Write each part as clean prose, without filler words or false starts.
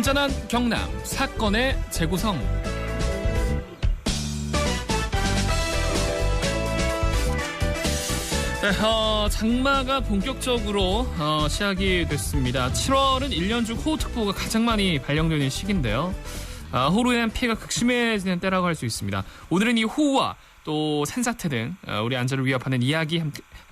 안전한 경남 사건의 재구성. 네, 장마가 본격적으로 시작이 됐습니다. 7월은 1년 중 호우특보가 가장 많이 발령되는 시기인데요. 호우로 인한 피해가 극심해지는 때라고 할 수 있습니다. 오늘은 이 호우와 또 산사태 등 우리 안전을 위협하는 이야기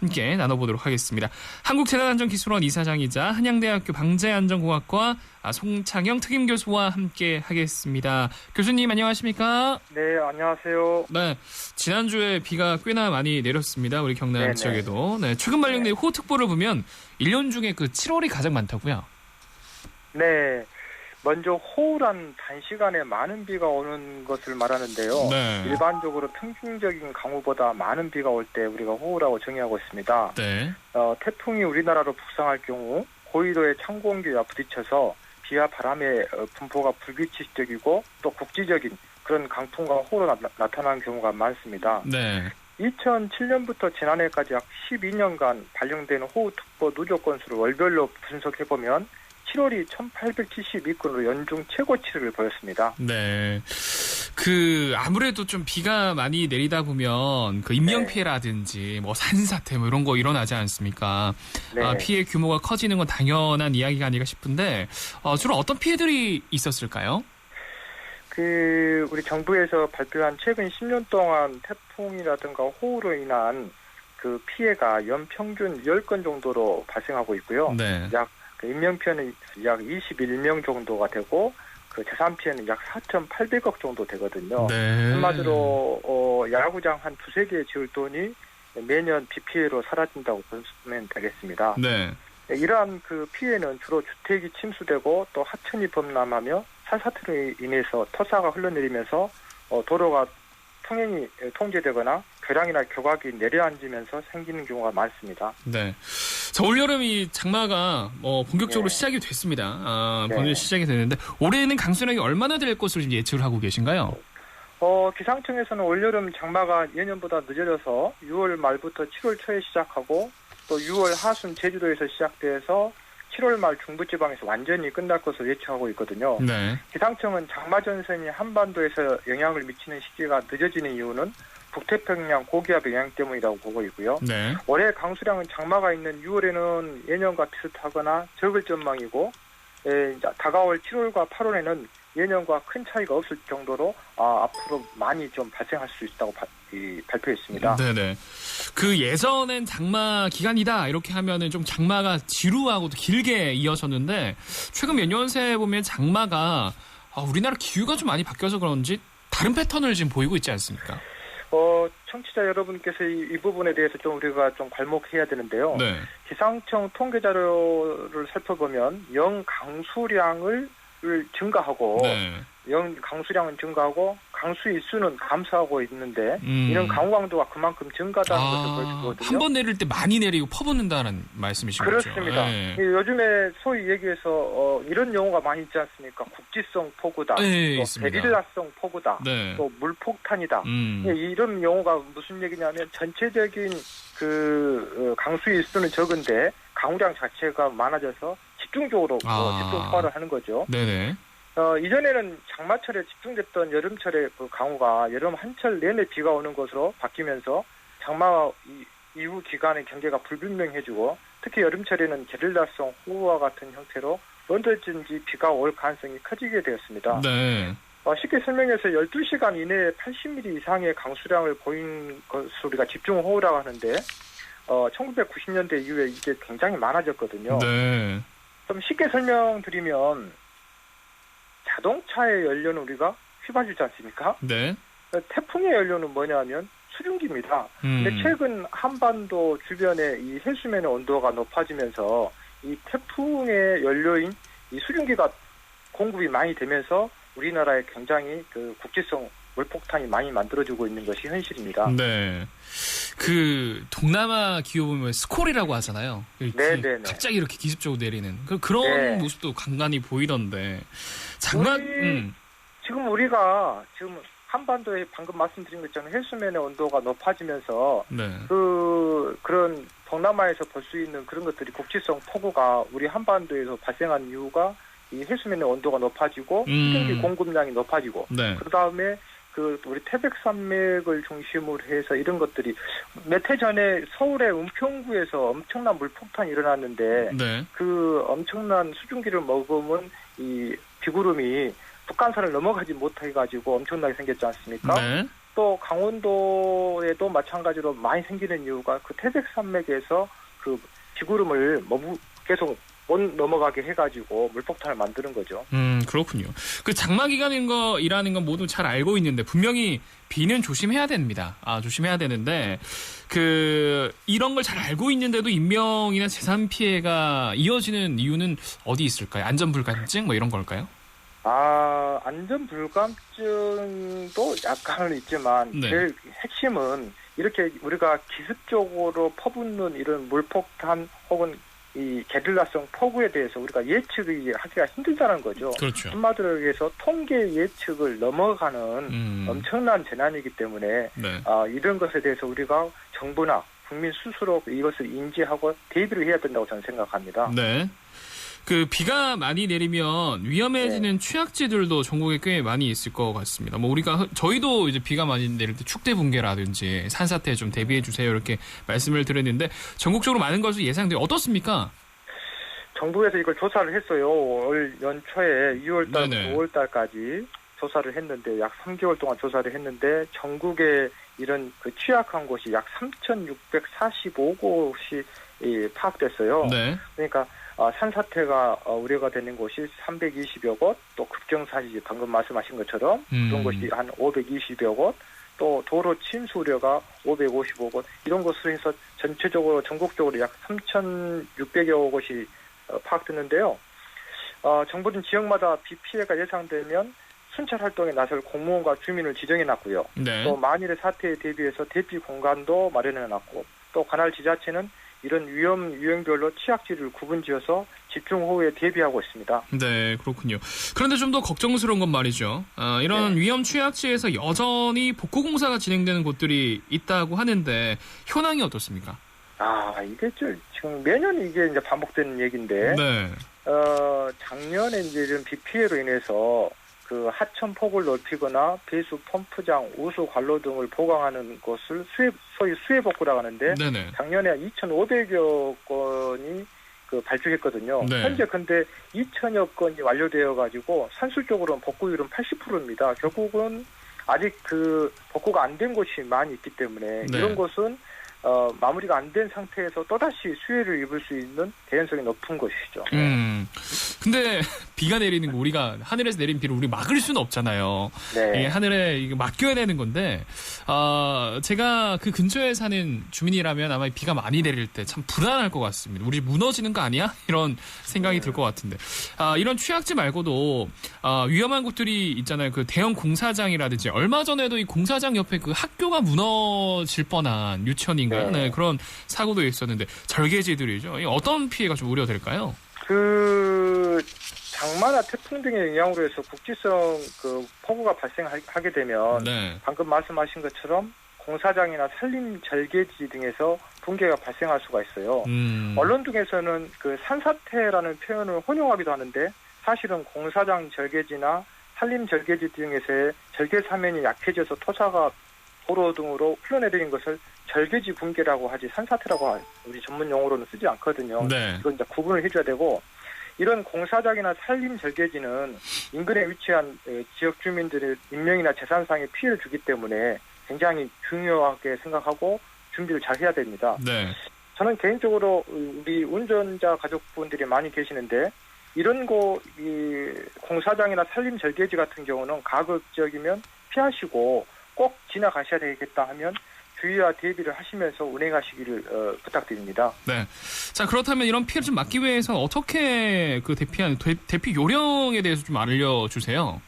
함께 나눠보도록 하겠습니다. 한국재난안전기술원 이사장이자 한양대학교 방재안전공학과 송창영 특임교수와 함께 하겠습니다. 교수님 안녕하십니까? 네, 안녕하세요. 네, 지난주에 비가 꽤나 많이 내렸습니다. 우리 경남 네네. 지역에도. 네, 최근 발령된 호우특보를 보면 1년 중에 그 7월이 가장 많다고요? 네. 먼저 호우란 단시간에 많은 비가 오는 것을 말하는데요. 네. 일반적으로 평균적인 강우보다 많은 비가 올 때 우리가 호우라고 정의하고 있습니다. 네. 태풍이 우리나라로 북상할 경우 고위도의 찬 공기와 부딪혀서 비와 바람의 분포가 불규칙적이고 또 국지적인 그런 강풍과 호우로 나타나는 경우가 많습니다. 네. 2007년부터 지난해까지 약 12년간 발령된 호우특보 누적 건수를 월별로 분석해보면 7월이 1872건으로 연중 최고치를 보였습니다. 네. 아무래도 좀 비가 많이 내리다 보면 그 인명피해라든지 뭐 산사태 뭐 이런 거 일어나지 않습니까? 네. 피해 규모가 커지는 건 당연한 이야기가 아닌가 싶은데, 주로 어떤 피해들이 있었을까요? 우리 정부에서 발표한 최근 10년 동안 태풍이라든가 호우로 인한 그 피해가 연평균 10건 정도로 발생하고 있고요. 네. 인명피해는 약 21명 정도가 되고 재산피해는 약 4,800억 정도 되거든요. 네. 한마디로 야구장 한 두세 개 지을 돈이 매년 비 피해로 사라진다고 보면 되겠습니다. 네. 이러한 그 피해는 주로 주택이 침수되고 또 하천이 범람하며 산사태로 인해서 토사가 흘러내리면서 도로가 통행이 통제되거나 교량이나 교각이 내려앉으면서 생기는 경우가 많습니다. 네. 자, 올여름이 장마가 본격적으로 네. 시작이 됐습니다. 본격적으로 시작이 됐는데 올해는 강수량이 얼마나 될 것으로 지금 예측을 하고 계신가요? 기상청에서는 올여름 장마가 예년보다 늦어져서 6월 말부터 7월 초에 시작하고 또 6월 하순 제주도에서 시작돼서 7월 말 중부지방에서 완전히 끝날 것으로 예측하고 있거든요. 네. 기상청은 장마 전선이 한반도에서 영향을 미치는 시기가 늦어지는 이유는 북태평양 고기압의 영향 때문이라고 보고 있고요. 네. 올해 강수량은 장마가 있는 6월에는 예년과 비슷하거나 적을 전망이고 다가올 7월과 8월에는 예년과 큰 차이가 없을 정도로 앞으로 많이 좀 발생할 수 있다고 발표했습니다. 네네. 예전엔 장마 기간이다 이렇게 하면은 좀 장마가 지루하고도 길게 이어졌는데 최근 몇 년 새에 보면 장마가 우리나라 기후가 좀 많이 바뀌어서 그런지 다른 패턴을 지금 보이고 있지 않습니까? 청취자 여러분께서 이 부분에 대해서 좀 우리가 좀 괄목해야 되는데요. 네. 기상청 통계 자료를 살펴보면 강수량을 증가하고 네. 강수량은 증가하고 강수 일수는 감소하고 있는데 이런 강우 강도가 그만큼 증가하다는 것을 보여주거든요. 한 번 내릴 때 많이 내리고 퍼붓는다는 말씀이신 거죠? 그렇습니다. 네. 요즘에 소위 얘기해서 이런 용어가 많이 있지 않습니까? 국지성 폭우다, 네, 또 게릴라성 폭우다, 네. 또 물폭탄이다. 이런 용어가 무슨 얘기냐면 전체적인 강수 일수는 적은데 강우량 자체가 많아져서 집중적으로 집중 포화를 하는 거죠. 네네. 이전에는 장마철에 집중됐던 여름철의 강우가 여름 한철 내내 비가 오는 것으로 바뀌면서 장마 이후 기간의 경계가 불분명해지고 특히 여름철에는 게릴라성 호우와 같은 형태로 언제든지 비가 올 가능성이 커지게 되었습니다. 네. 쉽게 설명해서 12시간 이내에 80mm 이상의 강수량을 보인 것을 우리가 집중호우라고 하는데 1990년대 이후에 이게 굉장히 많아졌거든요. 네. 좀 쉽게 설명드리면 자동차의 연료는 우리가 휘발유지 않습니까? 네. 태풍의 연료는 뭐냐면 수증기입니다. 근데 최근 한반도 주변에 이 해수면의 온도가 높아지면서 이 태풍의 연료인 이 수증기가 공급이 많이 되면서 우리나라에 굉장히 국지성 물폭탄이 많이 만들어지고 있는 것이 현실입니다. 네. 동남아 기후 보면 스콜이라고 하잖아요. 네네. 갑자기 이렇게 기습적으로 내리는 그런 네. 모습도 간간히 보이던데. 지금 우리가 한반도에 방금 말씀드린 것처럼 해수면의 온도가 높아지면서 네. 그런 동남아에서 볼 수 있는 그런 것들이 국지성 폭우가 우리 한반도에서 발생한 이유가 이 해수면의 온도가 높아지고 수증기 공급량이 높아지고 네. 그다음에 우리 태백산맥을 중심으로 해서 이런 것들이 몇 해 전에 서울의 은평구에서 엄청난 물폭탄이 일어났는데 네. 그 엄청난 수증기를 머금은 이 비구름이 북한산을 넘어가지 못해 가지고 엄청나게 생겼지 않습니까? 네. 또 강원도에도 마찬가지로 많이 생기는 이유가 그 태백산맥에서 그 비구름을 계속 못 넘어가게 해가지고 물폭탄을 만드는 거죠. 그렇군요. 그 장마 기간인 거이라는 건 모두 잘 알고 있는데 분명히 비는 조심해야 됩니다. 조심해야 되는데 이런 걸 잘 알고 있는데도 인명이나 재산 피해가 이어지는 이유는 어디 있을까요? 안전불감증 뭐 이런 걸까요? 안전불감증도 약간은 있지만 네. 제일 핵심은 이렇게 우리가 기습적으로 퍼붓는 이런 물폭탄 혹은 이 게릴라성 폭우에 대해서 우리가 예측이 하기가 힘들다는 거죠. 그렇죠. 한마디로 얘기해서 통계 예측을 넘어가는 엄청난 재난이기 때문에 네. 이런 것에 대해서 우리가 정부나 국민 스스로 이것을 인지하고 대비를 해야 된다고 저는 생각합니다. 네. 비가 많이 내리면 위험해지는 취약지들도 전국에 꽤 많이 있을 것 같습니다. 저희도 이제 비가 많이 내릴 때 축대 붕괴라든지 산사태 좀 대비해 주세요 이렇게 말씀을 드렸는데 전국적으로 많은 것을 예상돼요. 어떻습니까? 정부에서 이걸 조사를 했어요. 올 연초에 2월달, 네네. 5월달까지 조사를 했는데 약 3개월 동안 조사를 했는데 전국에 이런 취약한 곳이 약 3,645곳이 파악됐어요. 네. 그러니까 산사태가 우려가 되는 곳이 320여 곳, 또 급경사지 방금 말씀하신 것처럼 그런 곳이 한 520여 곳, 또 도로 침수 우려가 555곳 이런 것으로 해서 전체적으로 전국적으로 약 3,600여 곳이 파악됐는데요. 정부는 지역마다 비 피해가 예상되면 순찰 활동에 나설 공무원과 주민을 지정해놨고요. 네. 또 만일의 사태에 대비해서 대피 공간도 마련해놨고 또 관할 지자체는 이런 유형별로 취약지를 구분지어서 집중호우에 대비하고 있습니다. 네, 그렇군요. 그런데 좀 더 걱정스러운 건 말이죠. 이런 위험 취약지에서 여전히 복구 공사가 진행되는 곳들이 있다고 하는데 현황이 어떻습니까? 이게 지금 매년 이게 이제 반복되는 얘기인데, 네. 작년에 이제 이런 비 피해로 인해서 하천 폭을 넓히거나 배수 펌프장, 우수 관로 등을 보강하는 것을 소위 수해 복구라고 하는데 네네. 작년에 2,500여 건이 발주했거든요. 네. 현재 근데 2,000여 건이 완료되어 가지고 산술적으로는 복구율은 80%입니다. 결국은 아직 복구가 안 된 곳이 많이 있기 때문에 네. 이런 곳은 마무리가 안 된 상태에서 또다시 수해를 입을 수 있는 개연성이 높은 것이죠. 근데 비가 내리는 거 우리가 하늘에서 내린 비를 우리 막을 수는 없잖아요. 네. 하늘에 이거 맡겨야 되는 건데 제가 그 근처에 사는 주민이라면 아마 비가 많이 내릴 때 참 불안할 것 같습니다. 우리 무너지는 거 아니야? 이런 생각이 들 것 같은데 이런 취약지 말고도 위험한 곳들이 있잖아요. 대형 공사장이라든지 얼마 전에도 이 공사장 옆에 학교가 무너질 뻔한 유치원인가요? 네, 그런 사고도 있었는데 절개지들이죠. 어떤 피해가 좀 우려될까요? 장마나 태풍 등의 영향으로 해서 국지성 폭우가 발생하게 되면 네. 방금 말씀하신 것처럼 공사장이나 산림 절개지 등에서 붕괴가 발생할 수가 있어요. 언론 등에서는 산사태라는 표현을 혼용하기도 하는데 사실은 공사장 절개지나 산림 절개지 등에서의 절개 사면이 약해져서 토사가 도로 등으로 흘러내리는 것을 절개지 붕괴라고 하지 산사태라고 우리 전문 용어로는 쓰지 않거든요. 네. 이건 이제 구분을 해줘야 되고 이런 공사장이나 산림 절개지는 인근에 위치한 지역 주민들의 인명이나 재산상의 피해를 주기 때문에 굉장히 중요하게 생각하고 준비를 잘 해야 됩니다. 네. 저는 개인적으로 우리 운전자 가족분들이 많이 계시는데 이런 공사장이나 산림 절개지 같은 경우는 가급적이면 피하시고 꼭 지나가셔야 되겠다 하면 주의와 대비를 하시면서 운행하시기를 부탁드립니다. 네. 자, 그렇다면 이런 피해를 좀 막기 위해서 어떻게 대피 요령에 대해서 좀 알려주세요.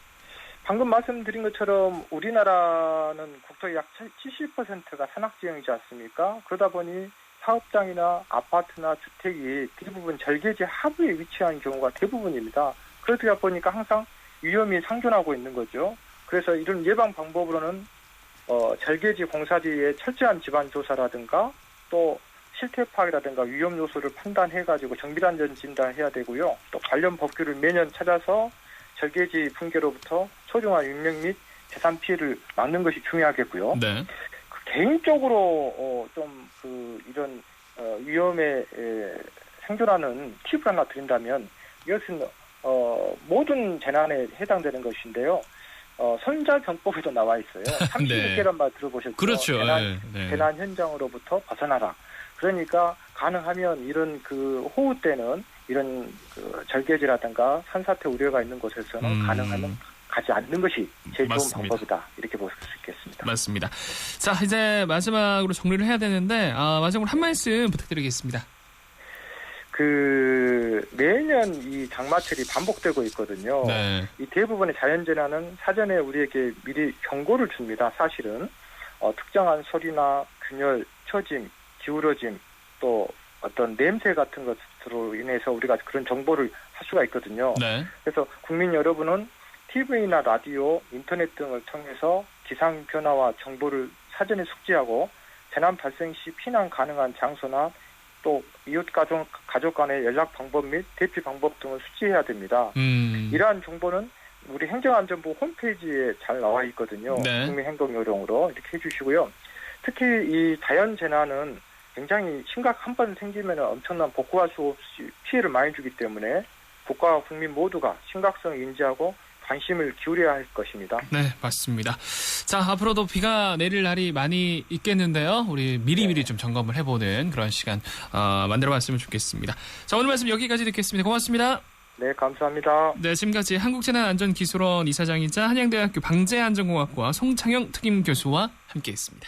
방금 말씀드린 것처럼 우리나라는 국토의 약 70%가 산악지형이지 않습니까? 그러다 보니 사업장이나 아파트나 주택이 대부분 절개지 하부에 위치한 경우가 대부분입니다. 그러다 보니까 항상 위험이 상존하고 있는 거죠. 그래서 이런 예방 방법으로는 절개지 공사지의 철저한 집안 조사라든가 또 실태 파악이라든가 위험 요소를 판단해가지고 정밀안전 진단해야 되고요. 또 관련 법규를 매년 찾아서 절개지 붕괴로부터 소중한 인명 및 재산 피해를 막는 것이 중요하겠고요. 네. 개인적으로 이런 위험에 생존하는 팁을 하나 드린다면 이것은 모든 재난에 해당되는 것인데요. 손자병법에도 나와 있어요. 36개란 말 들어보셨죠? 그렇죠. 재난 현장으로부터 벗어나라. 그러니까 가능하면 이런 호우 때는 이런 절개지라든가 산사태 우려가 있는 곳에서는 가능하면 가지 않는 것이 제일 맞습니다. 좋은 방법이다. 이렇게 볼 수 있겠습니다. 맞습니다. 자, 이제 마지막으로 정리를 해야 되는데 마지막으로 한 말씀 부탁드리겠습니다. 매년 이 장마철이 반복되고 있거든요. 네. 이 대부분의 자연재난은 사전에 우리에게 미리 경고를 줍니다. 사실은 특정한 소리나 균열, 처짐, 기울어짐, 또 어떤 냄새 같은 것으로 인해서 우리가 그런 정보를 할 수가 있거든요. 네. 그래서 국민 여러분은 TV나 라디오, 인터넷 등을 통해서 기상 변화와 정보를 사전에 숙지하고 재난 발생 시 피난 가능한 장소나 또 이웃 가족 간의 연락 방법 및 대피 방법 등을 숙지해야 됩니다. 이러한 정보는 우리 행정안전부 홈페이지에 잘 나와 있거든요. 네. 국민행동요령으로 이렇게 해주시고요. 특히 이 자연재난은 굉장히 한 번 생기면 엄청난 복구할 수 없이 피해를 많이 주기 때문에 국가와 국민 모두가 심각성을 인지하고 관심을 기울여야 할 것입니다. 네, 맞습니다. 자, 앞으로도 비가 내릴 날이 많이 있겠는데요. 우리 미리미리 좀 점검을 해보는 그런 시간 만들어봤으면 좋겠습니다. 자, 오늘 말씀 여기까지 듣겠습니다. 고맙습니다. 네, 감사합니다. 네, 지금까지 한국재난안전기술원 이사장이자 한양대학교 방재안전공학과 송창영 특임교수와 함께했습니다.